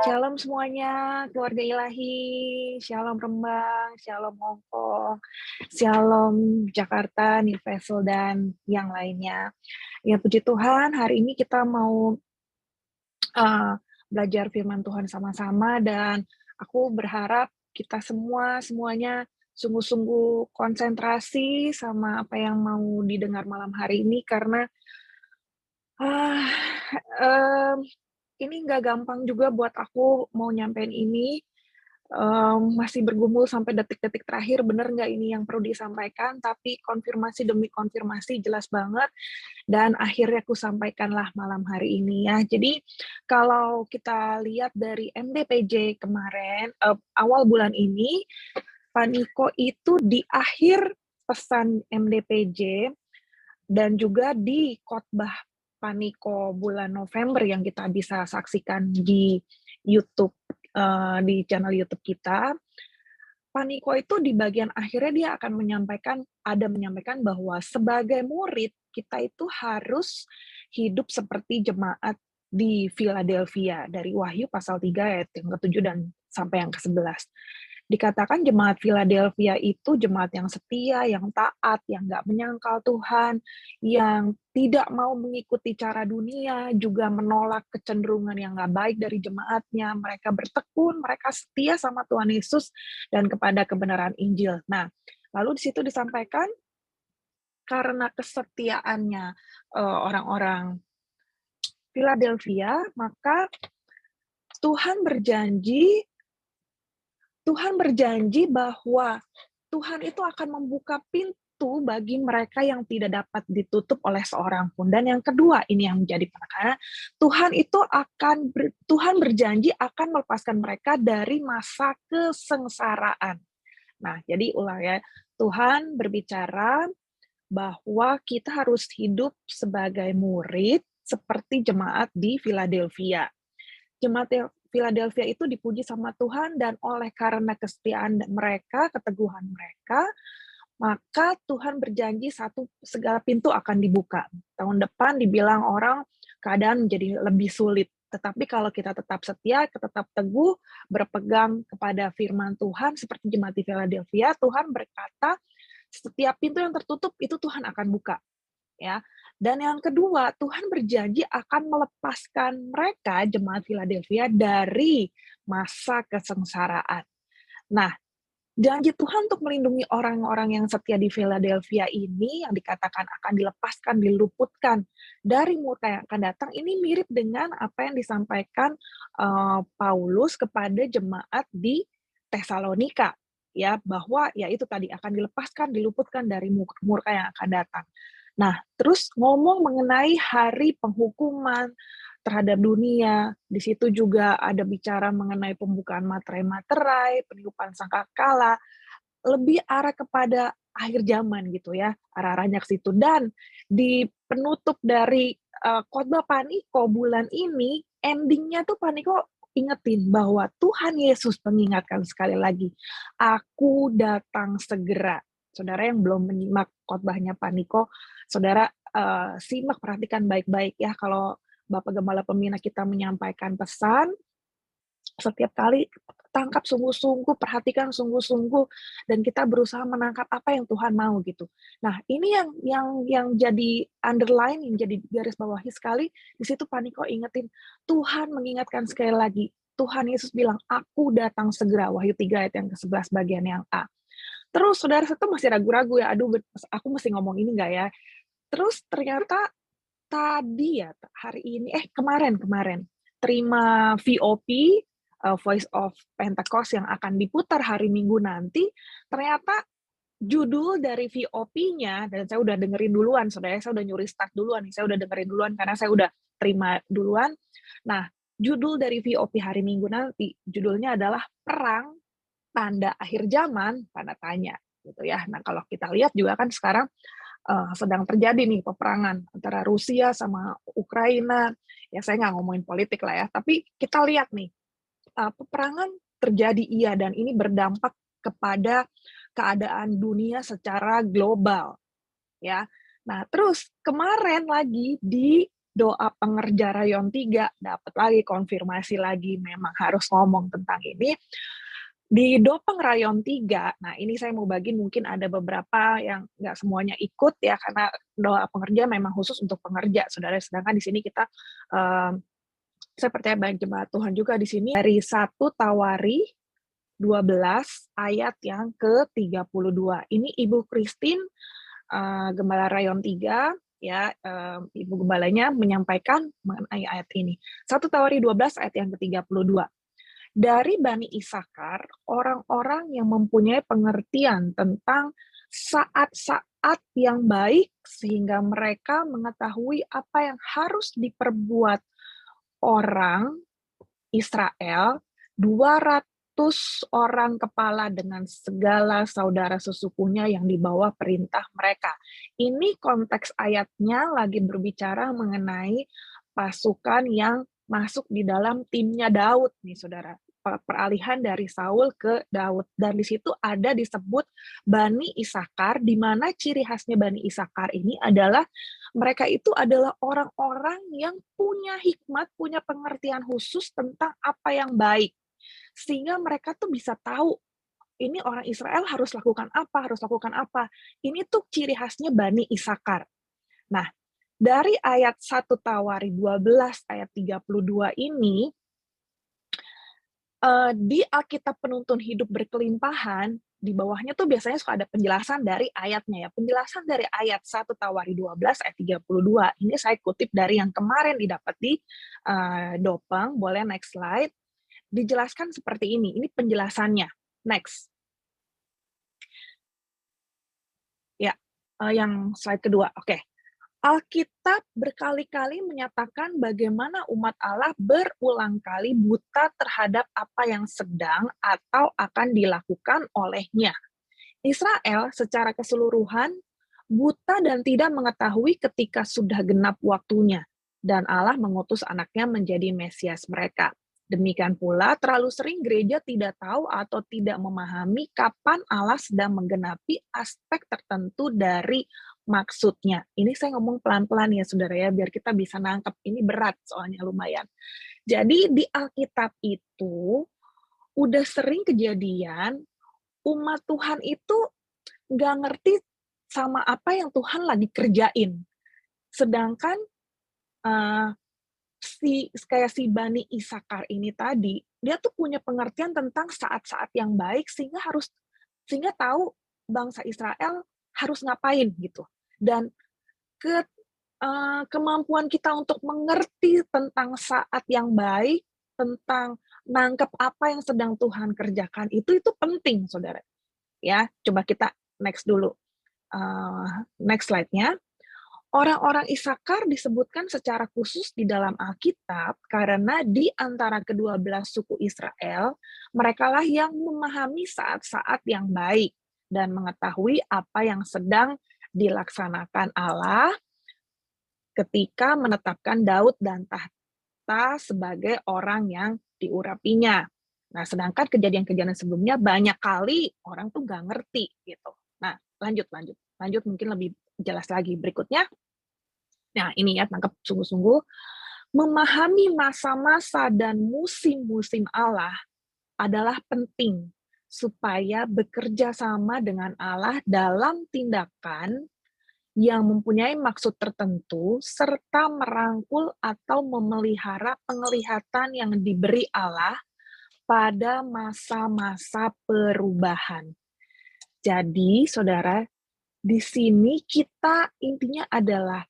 Shalom semuanya, keluarga ilahi, shalom Rembang, shalom Hongkong, shalom Jakarta, Newcastle, dan yang lainnya. Ya puji Tuhan, hari ini kita mau belajar firman Tuhan sama-sama dan aku berharap kita semuanya sungguh-sungguh konsentrasi sama apa yang mau didengar malam hari ini karena ah, em, ini nggak gampang juga buat aku mau nyampein ini, masih bergumul sampai detik-detik terakhir, bener nggak ini yang perlu disampaikan, tapi konfirmasi demi konfirmasi jelas banget, dan akhirnya aku sampaikanlah malam hari ini ya. Jadi, kalau kita lihat dari MDPJ kemarin, awal bulan ini, Paniko itu di akhir pesan MDPJ dan juga di khotbah Paniko bulan November yang kita bisa saksikan di YouTube, di channel YouTube kita, Paniko itu di bagian akhirnya dia akan menyampaikan bahwa sebagai murid kita itu harus hidup seperti jemaat di Philadelphia, dari Wahyu pasal 3 ayat yang ke-7 dan sampai yang ke-11. Dikatakan jemaat Philadelphia itu jemaat yang setia, yang taat, yang nggak menyangkal Tuhan, yang tidak mau mengikuti cara dunia, juga menolak kecenderungan yang nggak baik dari jemaatnya. Mereka bertekun, mereka setia sama Tuhan Yesus dan kepada kebenaran Injil. Nah, lalu di situ disampaikan karena kesetiaannya orang-orang Philadelphia, maka Tuhan berjanji Tuhan berjanji bahwa Tuhan itu akan membuka pintu bagi mereka yang tidak dapat ditutup oleh seorang pun. Dan yang kedua, ini yang menjadi penekanan, Tuhan berjanji akan melepaskan mereka dari masa kesengsaraan. Nah, jadi ulang ya, Tuhan berbicara bahwa kita harus hidup sebagai murid seperti jemaat di Philadelphia. Jemaat Philadelphia itu dipuji sama Tuhan dan oleh karena kesetiaan mereka, keteguhan mereka, maka Tuhan berjanji segala pintu akan dibuka. Tahun depan dibilang orang keadaan menjadi lebih sulit. Tetapi kalau kita tetap setia, tetap teguh, berpegang kepada firman Tuhan seperti jemaat di Philadelphia, Tuhan berkata, setiap pintu yang tertutup itu Tuhan akan buka. Ya. Dan yang kedua, Tuhan berjanji akan melepaskan mereka, jemaat Philadelphia, dari masa kesengsaraan. Nah, janji Tuhan untuk melindungi orang-orang yang setia di Philadelphia ini, yang dikatakan akan dilepaskan, diluputkan dari murka yang akan datang, ini mirip dengan apa yang disampaikan Paulus kepada jemaat di Tesalonika, ya, bahwa ya itu tadi akan dilepaskan, diluputkan dari murka yang akan datang. Nah, terus ngomong mengenai hari penghukuman terhadap dunia, di situ juga ada bicara mengenai pembukaan materai-materai, peniupan sangkakala, lebih arah kepada akhir zaman gitu ya, arah-arahnya ke situ. Dan di penutup dari khotbah Paniko bulan ini, endingnya tuh Paniko ingetin bahwa Tuhan Yesus mengingatkan sekali lagi, "Aku datang segera." Saudara yang belum menyimak khotbahnya Paniko, saudara simak, perhatikan baik-baik ya, kalau Bapak Gembala Pembina kita menyampaikan pesan, setiap kali tangkap sungguh-sungguh, perhatikan sungguh-sungguh, dan kita berusaha menangkap apa yang Tuhan mau gitu. Nah, ini yang jadi underline, yang jadi garis bawahi sekali, di situ Paniko ingetin, Tuhan mengingatkan sekali lagi, Tuhan Yesus bilang, "Aku datang segera," Wahyu 3 ayat yang ke-11 bagian yang A. Terus saudara itu masih ragu-ragu ya, aduh aku mesti ngomong ini nggak ya? Terus ternyata tadi ya, hari ini kemarin, terima VOP, Voice of Pentecost yang akan diputar hari Minggu nanti, ternyata judul dari VOP-nya, dan saya udah dengerin duluan, saudara, saya udah nyuri start duluan nih, saya udah dengerin duluan karena saya udah terima duluan. Nah, judul dari VOP hari Minggu nanti, judulnya adalah Perang Tanda Akhir Zaman, tanda tanya, gitu ya. Nah, kalau kita lihat juga kan sekarang sedang terjadi nih peperangan antara Rusia sama Ukraina. Ya saya nggak ngomongin politik lah ya, tapi kita lihat nih, peperangan terjadi iya, dan ini berdampak kepada keadaan dunia secara global, ya. Nah, terus kemarin lagi di doa pengerja rayon 3 dapat lagi konfirmasi lagi memang harus ngomong tentang ini. Di Dopeng Rayon 3, nah ini saya mau bagi mungkin ada beberapa yang nggak semuanya ikut ya, karena doa pengerja memang khusus untuk pengerja, Saudara. Sedangkan di sini kita, saya percaya banyak jemaat Tuhan juga di sini dari 1 Tawari 12 ayat yang ke-32. Ini Ibu Christine, Gembala Rayon 3 ya, Ibu Gembalanya menyampaikan mengenai ayat ini. 1 Tawari 12 ayat yang ke-32. Dari Bani Isakar, orang-orang yang mempunyai pengertian tentang saat-saat yang baik sehingga mereka mengetahui apa yang harus diperbuat orang Israel, 200 orang kepala dengan segala saudara sesukunya yang di bawah perintah mereka. Ini konteks ayatnya lagi berbicara mengenai pasukan yang masuk di dalam timnya Daud nih, Saudara. Peralihan dari Saul ke Daud. Dan di situ ada disebut Bani Isakar, di mana ciri khasnya Bani Isakar ini adalah mereka itu adalah orang-orang yang punya hikmat, punya pengertian khusus tentang apa yang baik. Sehingga mereka tuh bisa tahu, ini orang Israel harus lakukan apa, harus lakukan apa. Ini tuh ciri khasnya Bani Isakar. Nah, dari ayat 1 Tawari 12 ayat 32 ini, di Alkitab Penuntun Hidup Berkelimpahan, di bawahnya tuh biasanya suka ada penjelasan dari ayatnya ya. Penjelasan dari ayat 1 Tawari 12 ayat 32. Ini saya kutip dari yang kemarin didapat di Dopeng. Boleh next slide. Dijelaskan seperti ini. Ini penjelasannya. Next. Ya, yang slide kedua. Oke. Alkitab berkali-kali menyatakan bagaimana umat Allah berulang kali buta terhadap apa yang sedang atau akan dilakukan olehnya. Israel secara keseluruhan buta dan tidak mengetahui ketika sudah genap waktunya, dan Allah mengutus anaknya menjadi Mesias mereka. Demikian pula, terlalu sering gereja tidak tahu atau tidak memahami kapan Allah sedang menggenapi aspek tertentu dari maksudnya. Ini saya ngomong pelan-pelan ya, Saudara ya, biar kita bisa nangkep. Ini berat soalnya lumayan. Jadi di Alkitab itu udah sering kejadian umat Tuhan itu nggak ngerti sama apa yang Tuhan lagi kerjain. Sedangkan si Bani Isakar ini tadi, dia tuh punya pengertian tentang saat-saat yang baik sehingga tahu bangsa Israel harus ngapain gitu. Dan kemampuan kita untuk mengerti tentang saat yang baik, tentang nangkep apa yang sedang Tuhan kerjakan itu penting, Saudara. Ya, coba kita next dulu. Next slide-nya. Orang-orang Isakar disebutkan secara khusus di dalam Alkitab karena di antara kedua belah suku Israel, merekalah yang memahami saat-saat yang baik dan mengetahui apa yang sedang dilaksanakan Allah ketika menetapkan Daud dan tahta sebagai orang yang diurapinya. Nah, sedangkan kejadian-kejadian sebelumnya banyak kali orang tuh nggak ngerti gitu. Nah, lanjut mungkin lebih jelas lagi berikutnya. Nah, ini ya, tangkap sungguh-sungguh. Memahami masa-masa dan musim-musim Allah adalah penting supaya bekerja sama dengan Allah dalam tindakan yang mempunyai maksud tertentu serta merangkul atau memelihara penglihatan yang diberi Allah pada masa-masa perubahan. Jadi, Saudara, di sini kita intinya adalah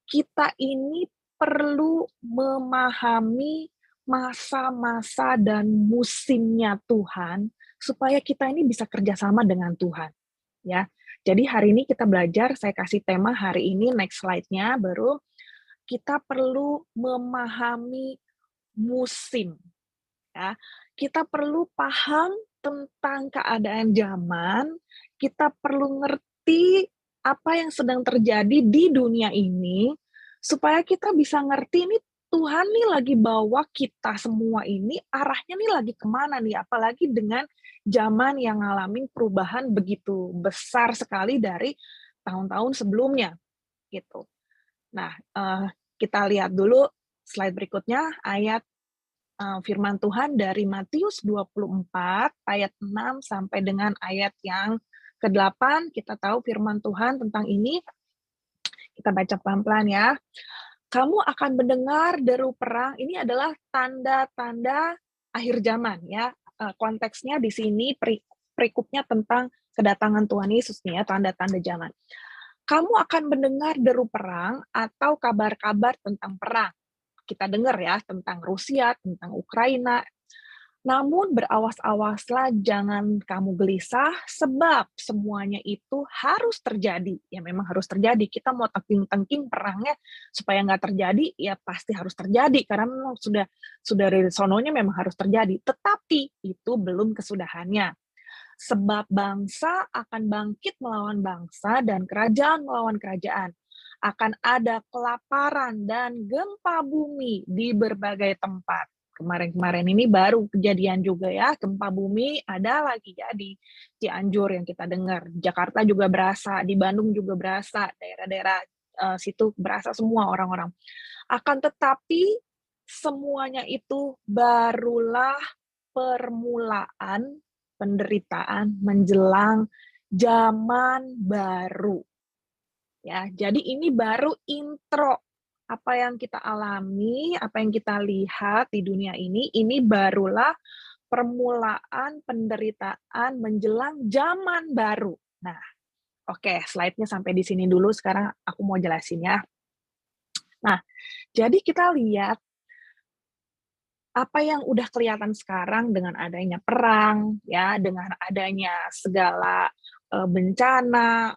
kita ini perlu memahami masa-masa dan musimnya Tuhan supaya kita ini bisa kerjasama dengan Tuhan. Ya, jadi hari ini kita belajar. Saya kasih tema hari ini, next slide-nya baru. Kita perlu memahami musim. Ya, kita perlu paham tentang keadaan zaman. Kita perlu ngerti apa yang sedang terjadi di dunia ini, supaya kita bisa ngerti ini Tuhan nih lagi bawa kita semua ini, arahnya nih lagi kemana nih, apalagi dengan zaman yang ngalamin perubahan begitu besar sekali dari tahun-tahun sebelumnya, gitu. Nah, Kita lihat dulu slide berikutnya, ayat firman Tuhan dari Matius 24 ayat 6 sampai dengan ayat yang ke-8. Kita tahu firman Tuhan tentang ini. Kita baca pelan-pelan ya. Kamu akan mendengar deru perang. Ini adalah tanda-tanda akhir zaman ya. Konteksnya di sini perikopnya tentang kedatangan Tuhan Yesus nih ya, tanda-tanda zaman. Kamu akan mendengar deru perang atau kabar-kabar tentang perang. Kita dengar ya tentang Rusia, tentang Ukraina. Namun berawas-awaslah, jangan kamu gelisah, sebab semuanya itu harus terjadi. Ya memang harus terjadi. Kita mau tengking-tengking perangnya supaya nggak terjadi, ya pasti harus terjadi. Karena memang sudah dari sononya memang harus terjadi. Tetapi itu belum kesudahannya. Sebab bangsa akan bangkit melawan bangsa dan kerajaan melawan kerajaan. Akan ada kelaparan dan gempa bumi di berbagai tempat. Kemarin-kemarin ini baru kejadian juga ya, gempa bumi ada lagi ya di Cianjur yang kita dengar. Jakarta juga berasa, di Bandung juga berasa, daerah-daerah situ berasa semua orang-orang. Akan tetapi semuanya itu barulah permulaan penderitaan menjelang zaman baru. Ya, jadi ini baru intro apa yang kita alami, apa yang kita lihat di dunia ini barulah permulaan penderitaan menjelang zaman baru. Nah, oke, slide-nya sampai di sini dulu. Sekarang aku mau jelasin ya. Nah, jadi kita lihat apa yang udah kelihatan sekarang dengan adanya perang, ya, dengan adanya segala bencana,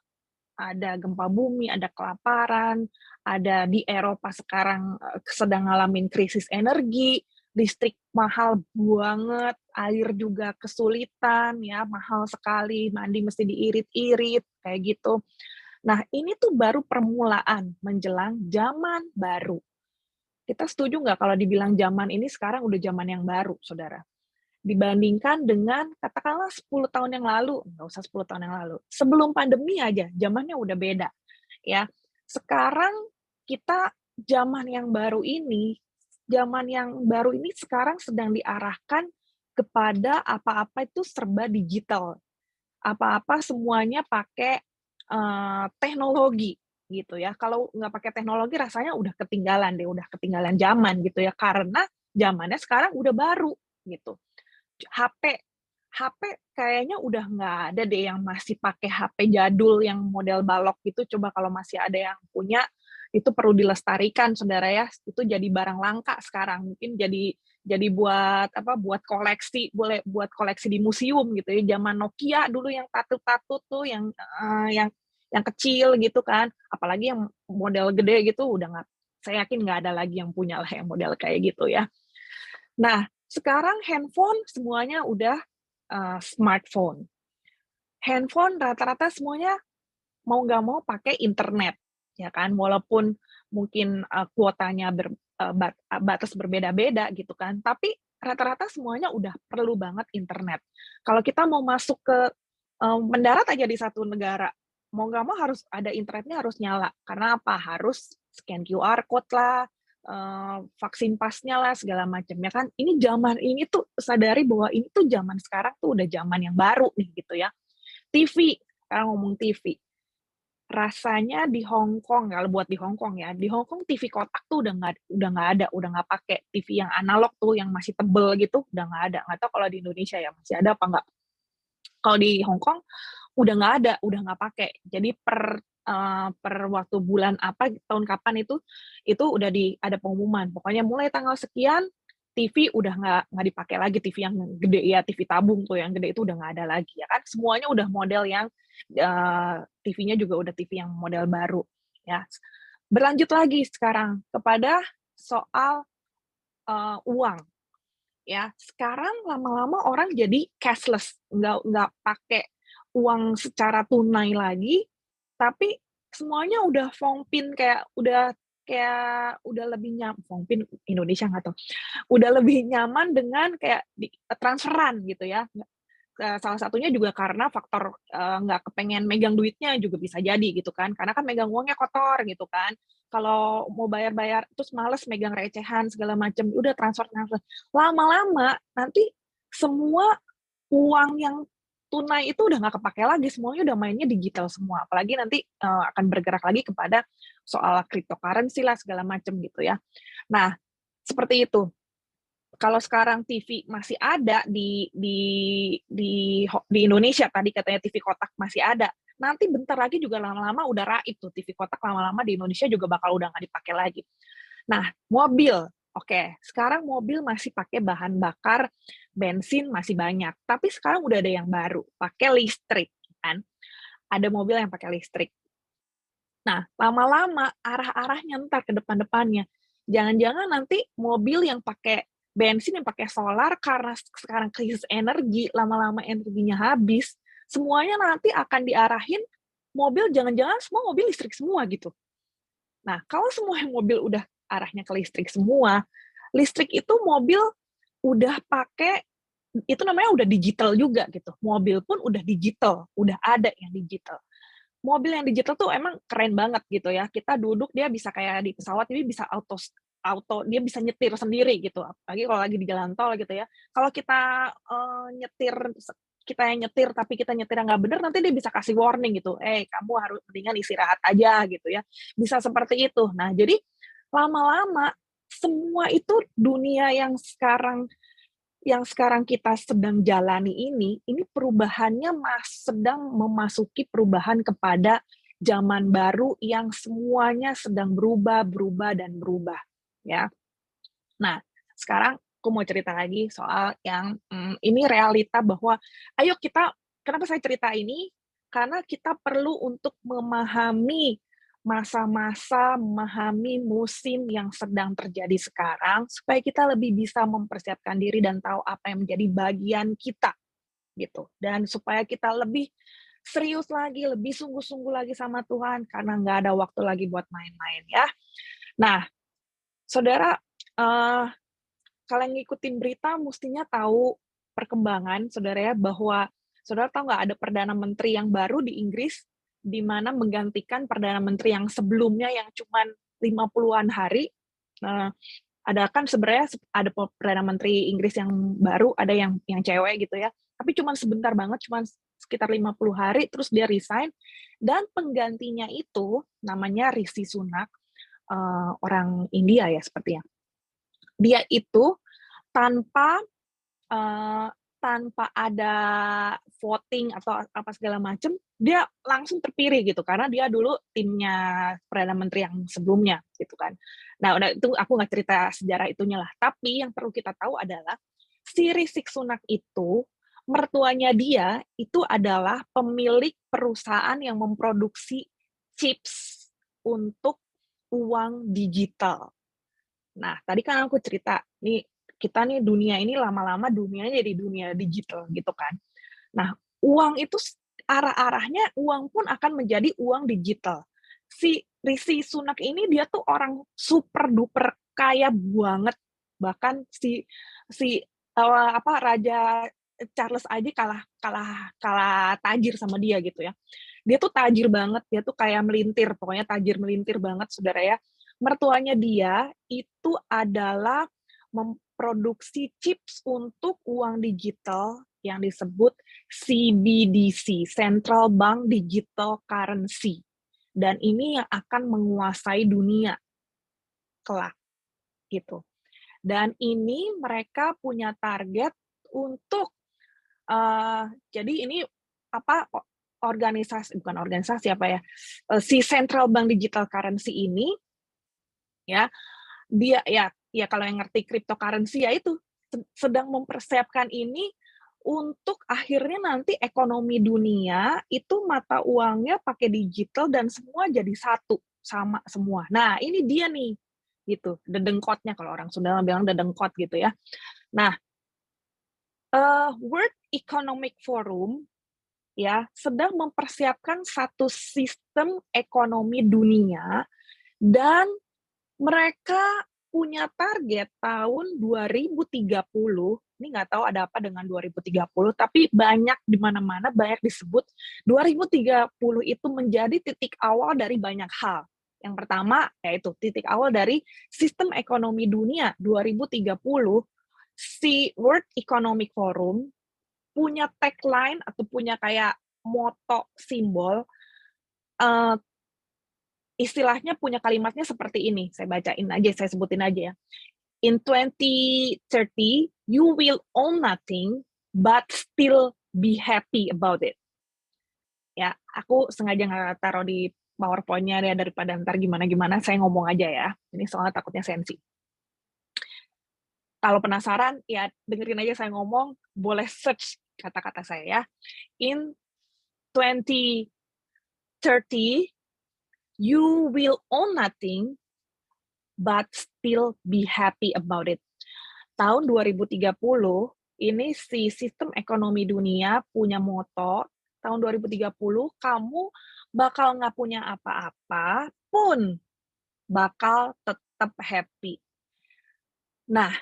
ada gempa bumi, ada kelaparan, ada di Eropa sekarang sedang ngalamin krisis energi, listrik mahal banget, air juga kesulitan, ya mahal sekali, mandi mesti diirit-irit, kayak gitu. Nah, ini tuh baru permulaan menjelang zaman baru. Kita setuju nggak kalau dibilang zaman ini sekarang udah zaman yang baru, saudara? Dibandingkan dengan katakanlah 10 tahun yang lalu, nggak usah 10 tahun yang lalu, sebelum pandemi aja zamannya udah beda, ya. Sekarang kita zaman yang baru ini sekarang sedang diarahkan kepada apa-apa itu serba digital. Apa-apa semuanya pakai teknologi gitu ya. Kalau nggak pakai teknologi rasanya udah ketinggalan zaman gitu ya, karena zamannya sekarang udah baru gitu. HP HP kayaknya udah nggak ada deh yang masih pakai HP jadul yang model balok gitu. Coba kalau masih ada yang punya, itu perlu dilestarikan, saudara ya. Itu jadi barang langka sekarang. Mungkin jadi buat apa? Buat koleksi, boleh buat koleksi di museum gitu ya. Zaman Nokia dulu yang tatut-tatut tuh, yang kecil gitu kan. Apalagi yang model gede gitu udah nggak. Saya yakin nggak ada lagi yang punya lah yang model kayak gitu ya. Nah, sekarang handphone semuanya udah smartphone. Handphone rata-rata semuanya mau nggak mau pakai internet, ya kan? Walaupun mungkin kuotanya batas berbeda-beda gitu kan, tapi rata-rata semuanya udah perlu banget internet. Kalau kita mau masuk ke mendarat aja di satu negara, mau nggak mau harus ada internetnya harus nyala. Karena apa? Harus scan QR code lah, vaksin pasnya lah, segala macam ya kan. Ini zaman ini tuh sadari bahwa ini tuh zaman sekarang tuh udah zaman yang baru nih gitu ya. TV, sekarang ngomong TV. Rasanya di Hong Kong, kalau buat di Hong Kong ya, di Hong Kong TV kotak tuh udah nggak ada, udah nggak pakai TV yang analog tuh yang masih tebel gitu, udah nggak ada. Nggak tahu kalau di Indonesia ya masih ada apa nggak. Kalau di Hong Kong udah nggak ada, udah nggak pakai. Jadi per waktu bulan apa, tahun kapan itu udah ada pengumuman. Pokoknya mulai tanggal sekian, TV udah nggak dipakai lagi, TV yang gede ya, TV tabung tuh yang gede itu udah nggak ada lagi ya kan. Semuanya udah model yang TV-nya juga udah TV yang model baru ya. Berlanjut lagi sekarang kepada soal uang ya. Sekarang lama-lama orang jadi cashless, nggak pakai uang secara tunai lagi, tapi semuanya udah Fongpin, udah lebih nyaman. Fongpin Indonesia nggak tahu, udah lebih nyaman dengan kayak transferan gitu ya. salah satunya juga karena faktor, nggak kepengen megang duitnya juga bisa jadi gitu kan, karena kan megang uangnya kotor gitu kan. Kalau mau bayar-bayar terus males megang recehan segala macam, udah transfer-transfer. Lama-lama nanti semua uang yang tunai itu udah nggak kepakai lagi, semuanya udah mainnya digital semua. Apalagi nanti, akan bergerak lagi kepada soal cryptocurrency lah segala macam gitu ya. Nah, seperti itu. Kalau sekarang TV masih ada di Indonesia, tadi katanya TV kotak masih ada, nanti bentar lagi juga lama-lama udah raib tuh TV kotak, lama-lama di Indonesia juga bakal udah nggak dipakai lagi. Nah, mobil, oke, sekarang mobil masih pakai bahan bakar bensin masih banyak, tapi sekarang udah ada yang baru, pakai listrik kan, ada mobil yang pakai listrik. Nah, lama-lama arah-arahnya entar ke depan-depannya, jangan-jangan nanti mobil yang pakai bensin, yang pakai solar karena sekarang krisis energi, lama-lama energinya habis, semuanya nanti akan diarahin mobil jangan-jangan semua mobil listrik semua gitu. Nah, kalau semua yang mobil udah arahnya ke listrik semua, listrik itu mobil udah pakai itu namanya udah digital juga gitu. Mobil pun udah digital, udah ada yang digital. Mobil yang digital tuh emang keren banget gitu ya. Kita duduk dia bisa kayak di pesawat ini bisa auto auto dia bisa nyetir sendiri gitu. Apalagi kalau lagi di jalan tol gitu ya. Kalau kita nyetir kita yang nyetir tapi kita nyetirnya nggak bener nanti dia bisa kasih warning gitu. Kamu harus mendingan istirahat aja gitu ya. Bisa seperti itu. Nah, jadi lama-lama semua itu dunia yang sekarang kita sedang jalani ini perubahannya sedang memasuki perubahan kepada zaman baru yang semuanya sedang berubah, berubah, dan berubah, ya. Nah, sekarang aku mau cerita lagi soal yang, ini realita bahwa ayo kenapa saya cerita ini, karena kita perlu untuk memahami masa-masa, memahami musim yang sedang terjadi sekarang, supaya kita lebih bisa mempersiapkan diri dan tahu apa yang menjadi bagian kita, gitu. Dan supaya kita lebih serius lagi, lebih sungguh-sungguh lagi sama Tuhan, karena nggak ada waktu lagi buat main-main, ya. Nah, saudara, eee kalau yang ngikutin berita mestinya tahu perkembangan, Saudara ya, bahwa Saudara tahu nggak ada perdana menteri yang baru di Inggris, di mana menggantikan perdana menteri yang sebelumnya yang cuman 50-an hari. Eee, ada kan sebenarnya ada perdana menteri Inggris yang baru, ada yang cewek gitu ya, tapi cuman sebentar banget, cuman sekitar 50 hari, terus dia resign, dan penggantinya itu namanya Rishi Sunak, orang India ya sepertinya. Dia itu tanpa, eee, tanpa ada voting atau apa segala macam, dia langsung terpilih gitu, karena dia dulu timnya perdana menteri yang sebelumnya, gitu kan. Nah, udah itu aku nggak cerita sejarah itunya lah, tapi yang perlu kita tahu adalah, si Rishi Sunak itu, mertuanya dia, itu adalah pemilik perusahaan yang memproduksi chips untuk uang digital. Nah, tadi kan aku cerita, nih kita nih dunia ini lama-lama dunianya jadi dunia digital gitu kan. Nah, uang itu arah-arahnya uang pun akan menjadi uang digital. Si Rishi Sunak ini dia tuh orang super duper kaya banget, bahkan si Raja Charles aja kalah kalah kalah tajir sama dia gitu ya. Dia tuh tajir banget, dia tuh kayak melintir, pokoknya tajir melintir banget, Saudara ya. Mertuanya dia itu adalah memproduksi chips untuk uang digital yang disebut CBDC, Central Bank Digital Currency. Dan ini yang akan menguasai dunia kelak, gitu. Dan ini mereka punya target untuk, jadi ini apa, bukan organisasi apa ya, si Central Bank Digital Currency ini ya, dia ya kalau yang ngerti cryptocurrency ya itu, sedang mempersiapkan ini untuk akhirnya nanti ekonomi dunia itu mata uangnya pakai digital dan semua jadi satu, sama semua. Nah, ini dia nih, gitu, dedengkotnya kalau orang Sunda bilang dedengkot gitu ya. Nah, World Economic Forum ya sedang mempersiapkan satu sistem ekonomi dunia dan mereka punya target tahun 2030, ini nggak tahu ada apa dengan 2030, tapi banyak di mana-mana banyak disebut 2030 itu menjadi titik awal dari banyak hal. Yang pertama, yaitu titik awal dari sistem ekonomi dunia 2030, si World Economic Forum punya tagline atau punya kayak moto simbol, eee, istilahnya punya kalimatnya seperti ini, saya bacain aja, saya sebutin aja ya. In 2030, you will own nothing but still be happy about it. Ya, aku sengaja nggak taruh di PowerPoint-nya ya daripada ntar gimana-gimana, saya ngomong aja ya. Ini soalnya takutnya sensi. Kalau penasaran, ya dengerin aja saya ngomong, boleh search kata-kata saya ya. In 2030, you will own nothing but still be happy about it. Tahun 2030, ini si sistem ekonomi dunia punya moto, tahun 2030 kamu bakal nggak punya apa-apa pun bakal tetap happy. Nah,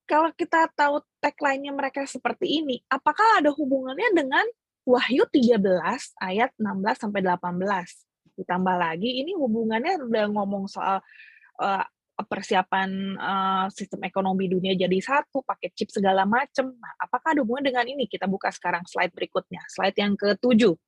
kalau kita tahu tagline-nya mereka seperti ini, apakah ada hubungannya dengan Wahyu 13 ayat 16 sampai 18? Ditambah lagi ini hubungannya udah ngomong soal eee, persiapan, sistem ekonomi dunia jadi satu, pakai chip segala macam. Nah, apakah ada hubungan dengan ini? Kita buka sekarang slide berikutnya, slide yang ke-7,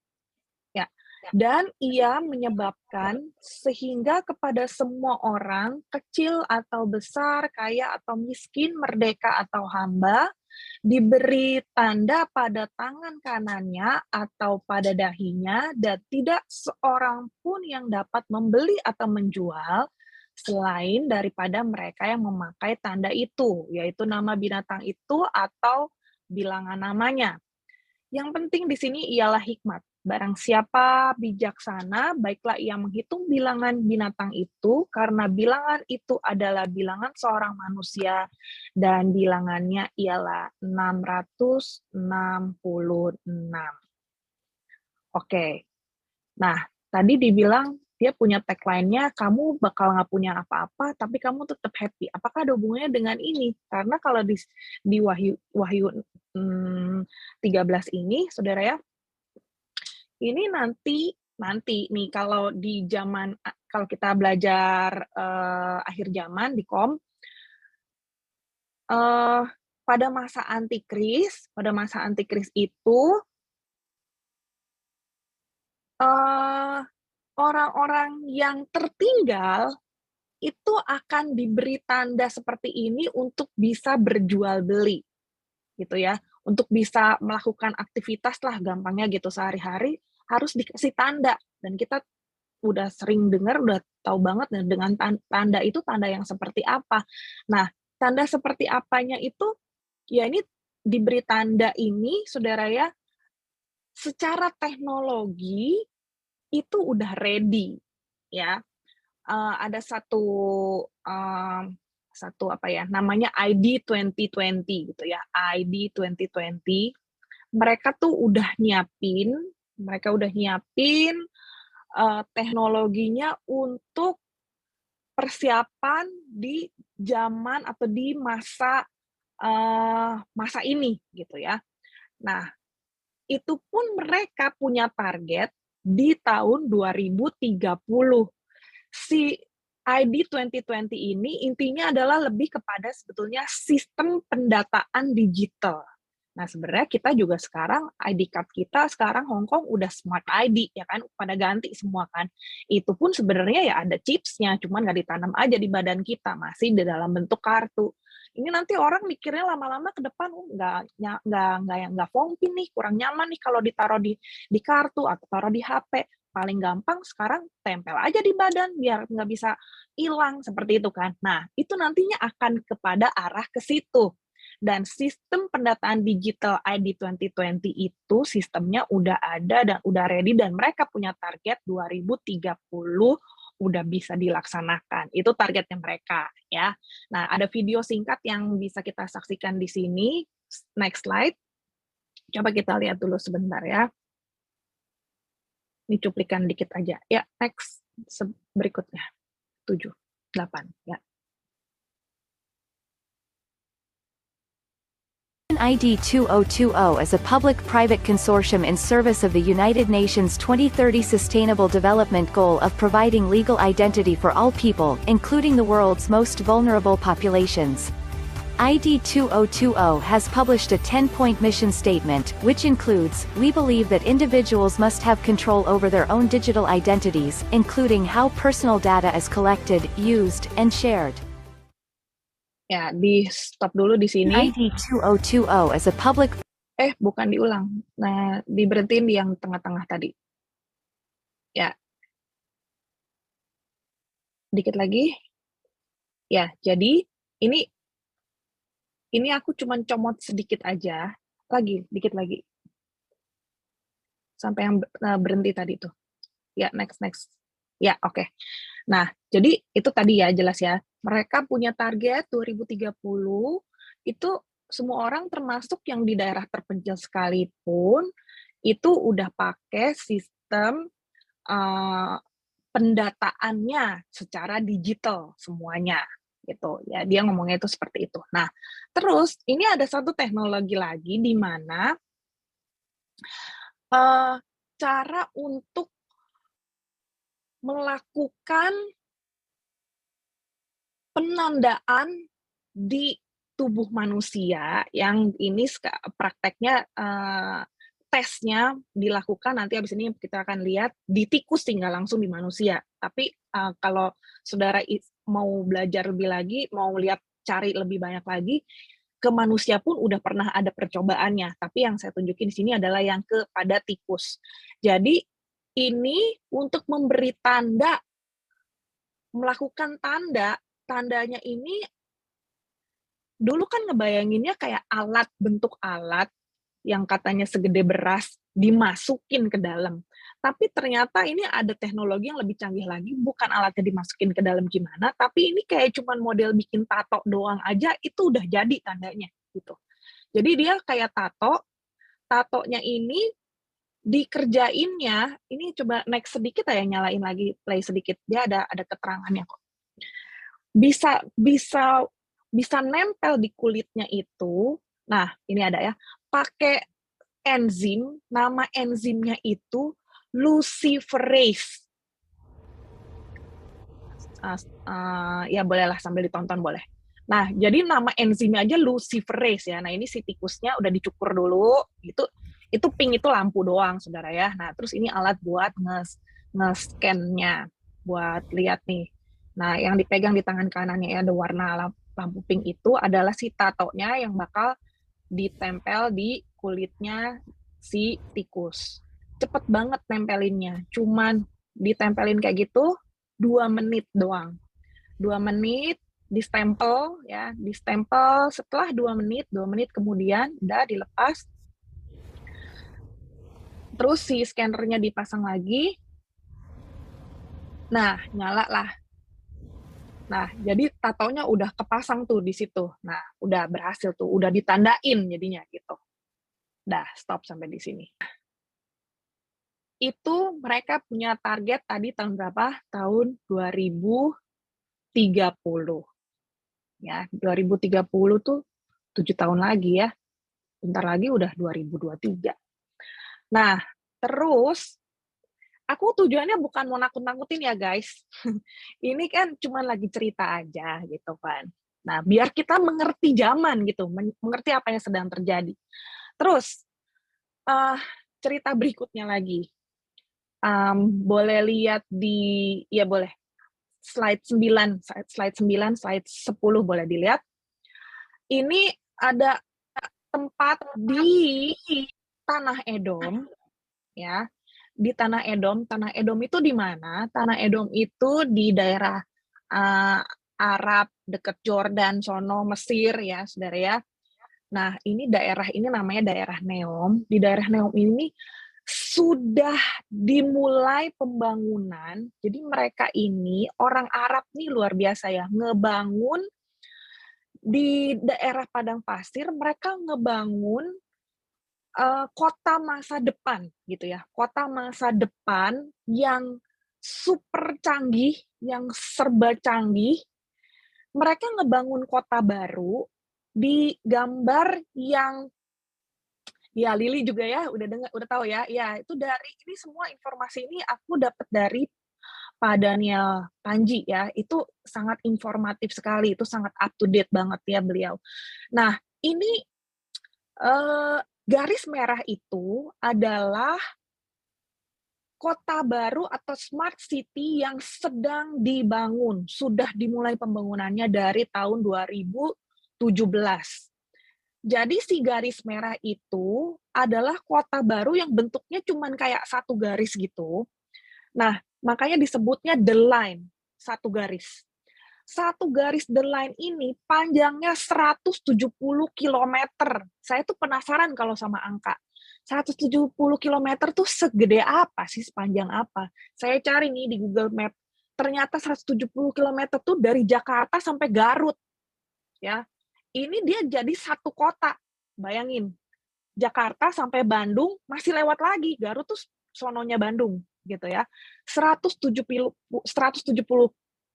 ya. Dan ia menyebabkan sehingga kepada semua orang, kecil atau besar, kaya atau miskin, merdeka atau hamba, diberi tanda pada tangan kanannya atau pada dahinya, dan tidak seorang pun yang dapat membeli atau menjual selain daripada mereka yang memakai tanda itu, yaitu nama binatang itu atau bilangan namanya. Yang penting di sini ialah hikmat. Barang siapa bijaksana, baiklah ia menghitung bilangan binatang itu, karena bilangan itu adalah bilangan seorang manusia, dan bilangannya ialah 666. Oke, nah tadi dibilang dia punya tagline-nya, "Kamu bakal nggak punya apa-apa, tapi kamu tetap happy." Apakah ada hubungannya dengan ini? Karena kalau di Wahyu Wahyu, 13 ini, Saudara ya, ini nanti nanti nih kalau di zaman kalau kita belajar, akhir zaman di eee, pada masa antikris itu, eee, orang-orang yang tertinggal itu akan diberi tanda seperti ini untuk bisa berjual beli, gitu ya. Untuk bisa melakukan aktivitas lah gampangnya gitu sehari-hari, harus dikasih tanda, dan kita udah sering dengar, udah tahu banget dengan tanda itu tanda yang seperti apa. Nah, tanda seperti apanya itu, ya ini diberi tanda ini, Saudara ya, secara teknologi itu udah ready, ya. Ada satu, satu apa ya, namanya ID 2020 gitu ya, ID 2020. Mereka udah nyiapin, teknologinya untuk persiapan di zaman atau di masa, masa ini gitu ya. Nah, itu pun mereka punya target di tahun 2030. Si ID 2020 ini intinya adalah lebih kepada sebetulnya sistem pendataan digital. Nah, sebenarnya kita juga sekarang ID card kita sekarang Hong Kong udah Smart ID ya kan, pada ganti semua kan. Itu pun sebenarnya ya ada chipsnya, cuman nggak ditanam aja di badan kita, masih di dalam bentuk kartu. Ini nanti orang mikirnya lama-lama ke depan, nggak fongkin nih, kurang nyaman nih kalau ditaruh di kartu atau taruh di HP. Paling gampang sekarang tempel aja di badan biar nggak bisa hilang, seperti itu kan. Nah, itu nantinya akan kepada arah ke situ. Dan sistem pendataan digital ID 2020 itu sistemnya udah ada dan udah ready, dan mereka punya target 2030 udah bisa dilaksanakan. Itu targetnya mereka ya. Nah, ada video singkat yang bisa kita saksikan di sini. Next slide. Coba kita lihat dulu sebentar ya. Ini cuplikan dikit aja. Ya, next berikutnya. 7, 8 ya. ID 2020 is a public-private consortium in service of the United Nations 2030 Sustainable Development Goal of providing legal identity for all people, including the world's most vulnerable populations. ID 2020 has published a 10-point mission statement, which includes, we believe that individuals must have control over their own digital identities, including how personal data is collected, used, and shared. Ya, di stop dulu di sini. ID 2020 is a public... Bukan diulang. Nah, diberhentiin di yang tengah-tengah tadi. Ya. Dikit lagi. Ya, jadi ini aku cuman comot sedikit aja. Dikit lagi. Sampai yang berhenti tadi tuh. Ya, next. Ya, oke. Nah, jadi itu tadi ya, jelas ya. Mereka punya target 2030, itu semua orang termasuk yang di daerah terpencil sekalipun, itu udah pakai sistem pendataannya secara digital semuanya. Gitu ya, dia ngomongnya itu seperti itu. Nah, terus ini ada satu teknologi lagi di mana cara untuk melakukan penandaan di tubuh manusia yang ini prakteknya tesnya dilakukan nanti habis ini kita akan lihat di tikus tinggal langsung di manusia. Tapi kalau saudara mau belajar lebih lagi, mau lihat cari lebih banyak lagi, ke manusia pun udah pernah ada percobaannya. Tapi yang saya tunjukin di sini adalah yang kepada tikus. Jadi ini untuk memberi tanda, melakukan tandanya ini dulu kan ngebayanginnya kayak bentuk alat yang katanya segede beras dimasukin ke dalam. Tapi ternyata ini ada teknologi yang lebih canggih lagi, bukan alatnya dimasukin ke dalam gimana, tapi ini kayak cuman model bikin tato doang aja itu udah jadi tandanya gitu. Jadi dia kayak tatonya ini dikerjainnya, ini coba next sedikit ya, nyalain lagi play sedikit. Dia ada keterangannya kok. Bisa nempel di kulitnya itu. Nah, ini ada ya. Pakai enzim, nama enzimnya itu luciferase. Ya bolehlah sambil ditonton boleh. Nah, jadi nama enzimnya aja luciferase ya. Nah, ini si tikusnya udah dicukur dulu. Itu pink itu lampu doang, saudara ya. Nah, terus ini alat buat nge-scan-nya, buat lihat nih. Nah, yang dipegang di tangan kanannya ya, ada warna lampu pink itu adalah si tatonya yang bakal ditempel di kulitnya si tikus. Cepet banget nempelinnya. Cuman ditempelin kayak gitu 2 menit doang. 2 menit distempel ya, setelah 2 menit kemudian udah dilepas. Terus si scannernya dipasang lagi. Nah, nyala lah. Nah, jadi tatonya udah kepasang tuh di situ. Nah, udah berhasil tuh, udah ditandain jadinya gitu. Dah, stop sampai di sini. Itu mereka punya target tadi tahun berapa? Tahun 2030. Ya, 2030 tuh 7 tahun lagi ya. Bentar lagi udah 2023. Nah, terus aku tujuannya bukan mau nakut-nakutin ya guys. Ini kan cuma lagi cerita aja gitu kan. Nah, biar kita mengerti zaman gitu, mengerti apa yang sedang terjadi. Terus, cerita berikutnya lagi. Boleh lihat boleh. Slide 9, slide 10 boleh dilihat. Ini ada tempat di Tanah Edom, ya. Di Tanah Edom itu di mana? Tanah Edom itu di daerah Arab, dekat Jordan, sono, Mesir ya, saudara ya. Nah, ini daerah ini namanya daerah Neom. Di daerah Neom ini sudah dimulai pembangunan. Jadi mereka ini, orang Arab nih luar biasa ya, ngebangun di daerah padang pasir, mereka ngebangun kota masa depan gitu ya, kota masa depan yang super canggih, yang serba canggih. Mereka ngebangun kota baru di gambar yang ya Lili juga ya udah tahu ya. Ya, itu ini semua informasi ini aku dapat dari Pak Daniel Panji ya. Itu sangat informatif sekali, itu sangat up to date banget ya beliau. Nah, ini garis merah itu adalah kota baru atau smart city yang sedang dibangun, sudah dimulai pembangunannya dari tahun 2017. Jadi si garis merah itu adalah kota baru yang bentuknya cuman kayak satu garis gitu. Nah, makanya disebutnya the line, satu garis. Satu garis the line ini panjangnya 170 kilometer. Saya tuh penasaran kalau sama angka. 170 kilometer tuh segede apa sih, sepanjang apa? Saya cari nih di Google Map. Ternyata 170 kilometer tuh dari Jakarta sampai Garut. Ya, ini dia jadi satu kota. Bayangin, Jakarta sampai Bandung masih lewat lagi. Garut tuh sononya Bandung gitu ya. 170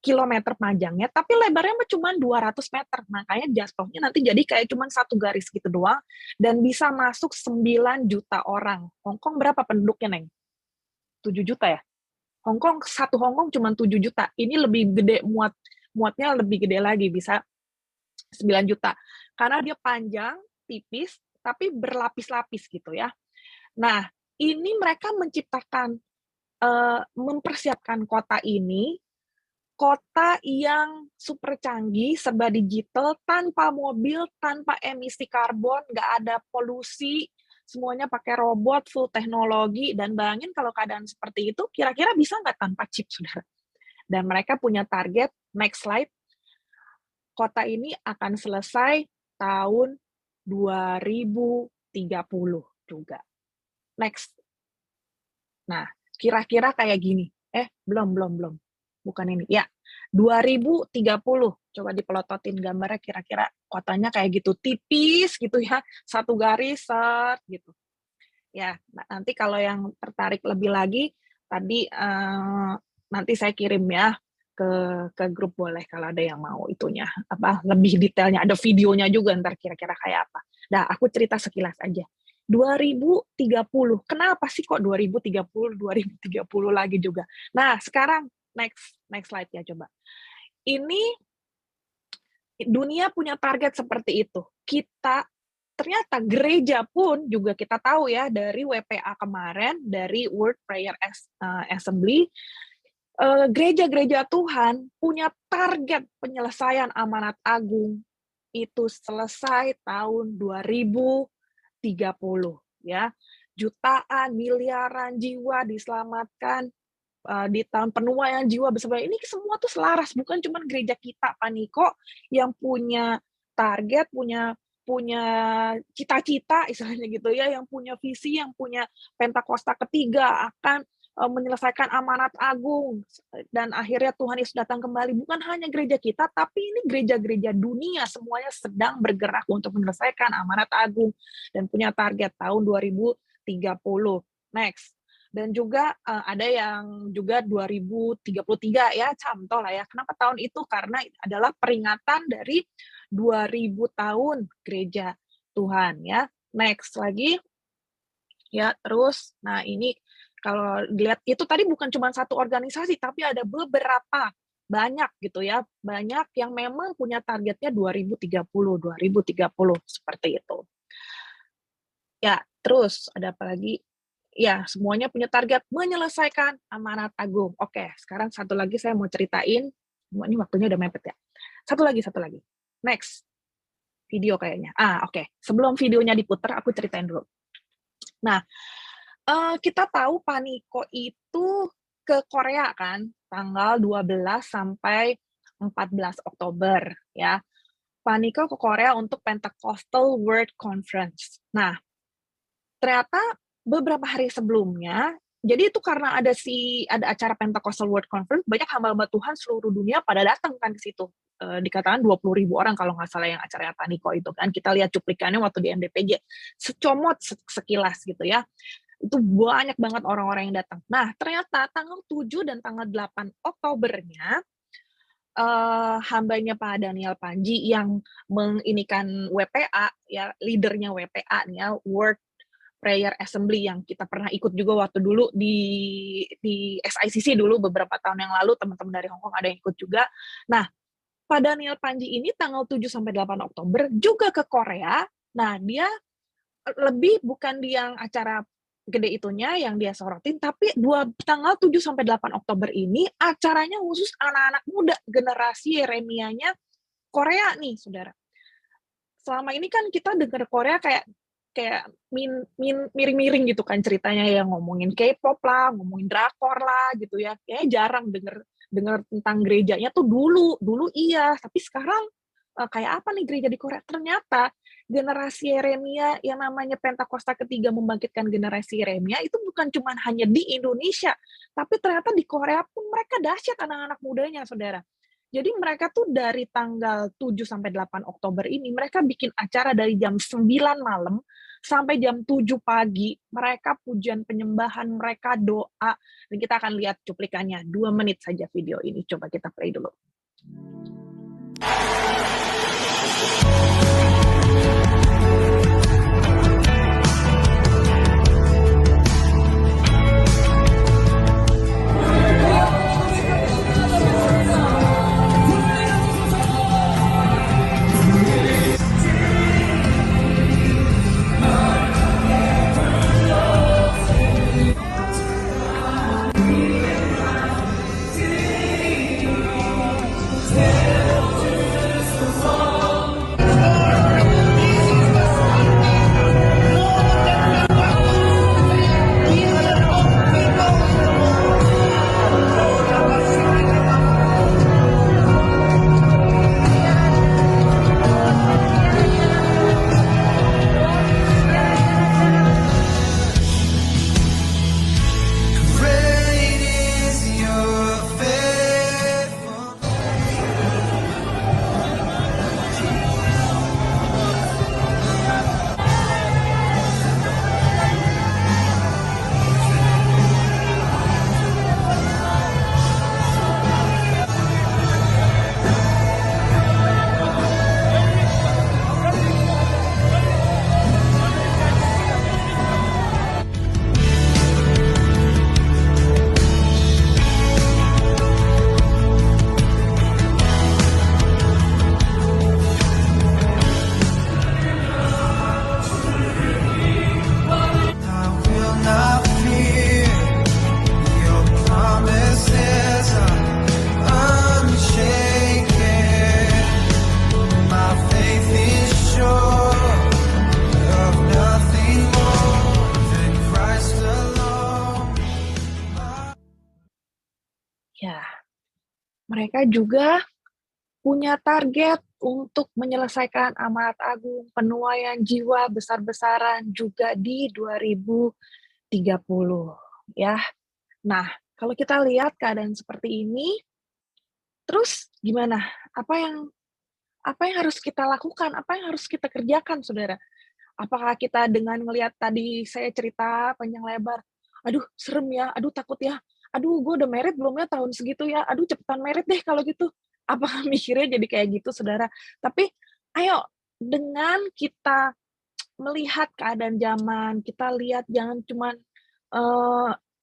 kilometer panjangnya, tapi lebarnya cuma 200 meter. Makanya jatuhnya nanti jadi kayak cuma satu garis gitu doang, dan bisa masuk 9 juta orang. Hongkong berapa penduduknya, Neng? 7 juta ya? Satu Hongkong cuma 7 juta. Ini lebih gede, muatnya lebih gede lagi, bisa 9 juta. Karena dia panjang, tipis, tapi berlapis-lapis gitu ya. Nah, ini mereka mempersiapkan kota ini, kota yang super canggih, serba digital, tanpa mobil, tanpa emisi karbon, nggak ada polusi, semuanya pakai robot, full teknologi, dan bayangin kalau keadaan seperti itu, kira-kira bisa nggak tanpa chip, saudara? Dan mereka punya target, next slide, kota ini akan selesai tahun 2030 juga. Next. Nah, kira-kira kayak gini. Belum. Bukan ini. Ya, 2030. Coba dipelototin gambarnya kira-kira kotanya kayak gitu. Tipis gitu ya. Satu garis, set, gitu. Ya, nanti kalau yang tertarik lebih lagi, tadi nanti saya kirim ya ke grup, boleh kalau ada yang mau itunya. Lebih detailnya, ada videonya juga ntar kira-kira kayak apa. Nah, aku cerita sekilas aja. 2030. Kenapa sih kok 2030 lagi juga? Nah, sekarang next slide ya coba. Ini dunia punya target seperti itu. Ternyata gereja pun juga kita tahu ya dari WPA kemarin, dari World Prayer Assembly, gereja-gereja Tuhan punya target penyelesaian amanat agung itu selesai tahun 2030 ya. Jutaan, miliaran jiwa diselamatkan di tahun penuaian jiwa bersama. Ini semua tuh selaras, bukan cuma gereja kita, Pak Niko, yang punya target, punya cita-cita istilahnya gitu ya, yang punya visi, yang punya Pentakosta ketiga akan menyelesaikan amanat agung, dan akhirnya Tuhan Yesus datang kembali. Bukan hanya gereja kita, tapi ini gereja-gereja dunia semuanya sedang bergerak untuk menyelesaikan amanat agung dan punya target tahun 2030. Next. Dan juga ada yang juga 2033 ya, contoh lah ya. Kenapa tahun itu? Karena adalah peringatan dari 2000 tahun gereja Tuhan ya. Next lagi. Ya, terus nah ini kalau dilihat itu tadi bukan cuma satu organisasi, tapi ada beberapa, banyak gitu ya. Banyak yang memang punya targetnya 2030 seperti itu. Ya, terus ada apa lagi? Ya, semuanya punya target menyelesaikan amanat agung. Oke, sekarang satu lagi saya mau ceritain. Ini waktunya udah mepet ya. Satu lagi. Next. Video kayaknya. Oke. Sebelum videonya diputar, aku ceritain dulu. Nah, kita tahu Pak Niko itu ke Korea kan, tanggal 12 sampai 14 Oktober ya. Pak Niko ke Korea untuk Pentecostal World Conference. Nah, ternyata beberapa hari sebelumnya, jadi itu karena ada acara Pentecostal World Conference, banyak hamba-hamba Tuhan seluruh dunia pada datang kan ke situ. Dikatakan 20.000 orang kalau nggak salah yang acaranya Pak Niko itu kan. Kita lihat cuplikannya waktu di MDPJ. Secomot sekilas gitu ya. Itu banyak banget orang-orang yang datang. Nah, ternyata tanggal 7 dan tanggal 8 Oktobernya, hambanya Pak Daniel Panji yang menginikan WPA ya, leader-nya WPA nih ya, World Prayer Assembly yang kita pernah ikut juga waktu dulu di SICC dulu beberapa tahun yang lalu, teman-teman dari Hong Kong ada yang ikut juga. Nah, Pak Daniel Panji ini tanggal 7 sampai 8 Oktober juga ke Korea. Nah, dia lebih bukan di yang acara gede itunya yang dia sorotin, tapi tanggal 7 sampai 8 Oktober ini acaranya khusus anak-anak muda, generasi Yeremianya Korea nih, Saudara. Selama ini kan kita dengar Korea kayak kayak miring-miring gitu kan ceritanya ya, ngomongin K-pop lah, ngomongin drakor lah gitu ya. Kayaknya jarang denger tentang gerejanya tuh dulu iya, tapi sekarang kayak apa nih gereja di Korea? Ternyata generasi Yeremia yang namanya Pentakosta ketiga membangkitkan generasi Yeremia itu bukan cuma hanya di Indonesia, tapi ternyata di Korea pun mereka dahsyat anak-anak mudanya, Saudara. Jadi mereka tuh dari tanggal 7 sampai 8 Oktober ini, mereka bikin acara dari jam 9 malam sampai jam 7 pagi. Mereka pujian penyembahan, mereka doa. Dan kita akan lihat cuplikannya, 2 menit saja video ini. Coba kita play dulu. Great is your faithfulness. I will not fear. Your promises are unshaken. My faith is sure of nothing more than Christ alone. Ya, mereka juga punya target untuk menyelesaikan amanat agung penuaian jiwa besar-besaran juga di 2030 ya. Nah, kalau kita lihat keadaan seperti ini, terus gimana? Apa yang harus kita lakukan? Apa yang harus kita kerjakan, Saudara? Apakah kita dengan ngelihat tadi saya cerita panjang lebar, "Aduh serem ya, aduh takut ya, aduh gue udah married belum ya tahun segitu ya, aduh cepetan married deh kalau gitu." Apakah mikirnya jadi kayak gitu, Saudara? Tapi ayo dengan kita melihat keadaan zaman, kita lihat jangan cuman,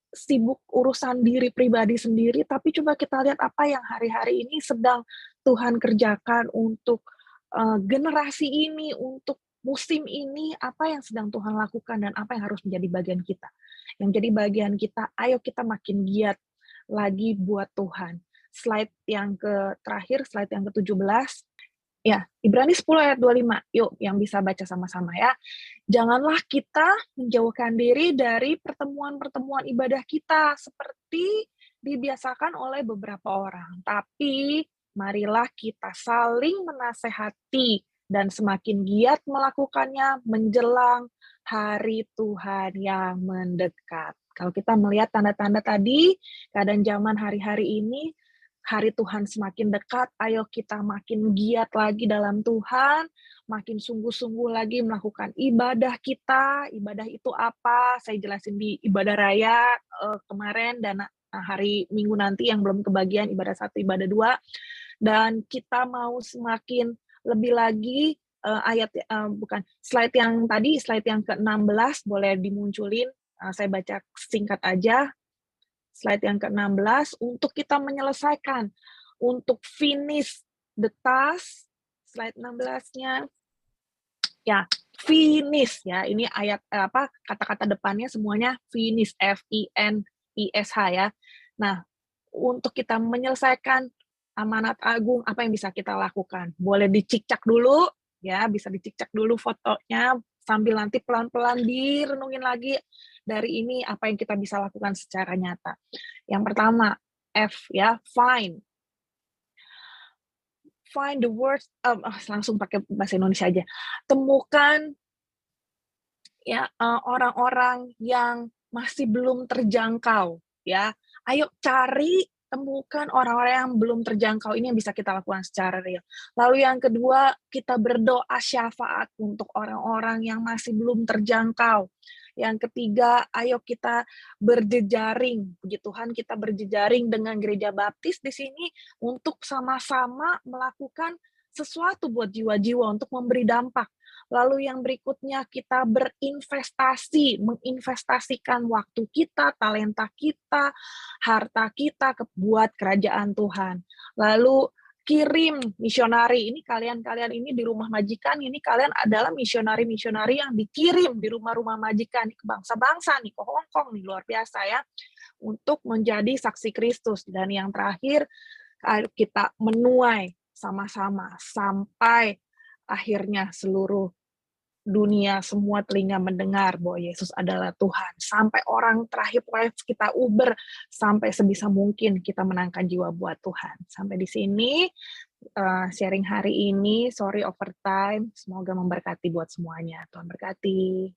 sibuk urusan diri pribadi sendiri, tapi coba kita lihat apa yang hari-hari ini sedang Tuhan kerjakan untuk, generasi ini, untuk musim ini, apa yang sedang Tuhan lakukan dan apa yang harus menjadi bagian kita. Yang jadi bagian kita, ayo kita makin giat lagi buat Tuhan. Slide yang terakhir, slide yang ke-17. Ya, Ibrani 10 ayat 25. Yuk, yang bisa baca sama-sama ya. Janganlah kita menjauhkan diri dari pertemuan-pertemuan ibadah kita seperti dibiasakan oleh beberapa orang. Tapi marilah kita saling menasehati dan semakin giat melakukannya menjelang hari Tuhan yang mendekat. Kalau kita melihat tanda-tanda tadi, keadaan zaman hari-hari ini, hari Tuhan semakin dekat, ayo kita makin giat lagi dalam Tuhan, makin sungguh-sungguh lagi melakukan ibadah kita. Ibadah itu apa? Saya jelasin di ibadah raya kemarin dan hari Minggu nanti yang belum kebagian ibadah 1, ibadah 2. dan kita mau semakin lebih lagi, slide yang tadi, slide yang ke-16 boleh dimunculin, saya baca singkat aja. Slide yang ke-16, untuk kita menyelesaikan, untuk finish the task, slide 16-nya, ya, finish ya, ini kata-kata depannya semuanya finish, F-I-N-I-S-H ya. Nah, untuk kita menyelesaikan amanat agung, apa yang bisa kita lakukan? Boleh dicicak dulu, ya, bisa dicicak dulu fotonya, sambil nanti pelan-pelan direnungin lagi, dari ini apa yang kita bisa lakukan secara nyata. Yang pertama, F ya, find the words, langsung pakai bahasa Indonesia aja. Temukan ya, orang-orang yang masih belum terjangkau, ya. Ayo cari, temukan orang-orang yang belum terjangkau, ini yang bisa kita lakukan secara real. Lalu yang kedua, kita berdoa syafaat untuk orang-orang yang masih belum terjangkau. Yang ketiga, ayo kita berjejaring, puji Tuhan kita berjejaring dengan gereja baptis di sini untuk sama-sama melakukan sesuatu buat jiwa-jiwa untuk memberi dampak. Lalu yang berikutnya kita berinvestasi, menginvestasikan waktu kita, talenta kita, harta kita buat kerajaan Tuhan. Lalu kirim misionari, ini kalian ini di rumah majikan, ini kalian adalah misionari-misionari yang dikirim di rumah-rumah majikan ke bangsa-bangsa nih, ke Hong Kong nih, luar biasa ya, untuk menjadi saksi Kristus. Dan yang terakhir, kita menuai sama-sama sampai akhirnya seluruh dunia, semua telinga mendengar bahwa Yesus adalah Tuhan. Sampai orang terakhir kita uber, sampai sebisa mungkin kita menangkan jiwa buat Tuhan. Sampai di sini sharing hari ini, sorry overtime, semoga memberkati buat semuanya. Tuhan berkati.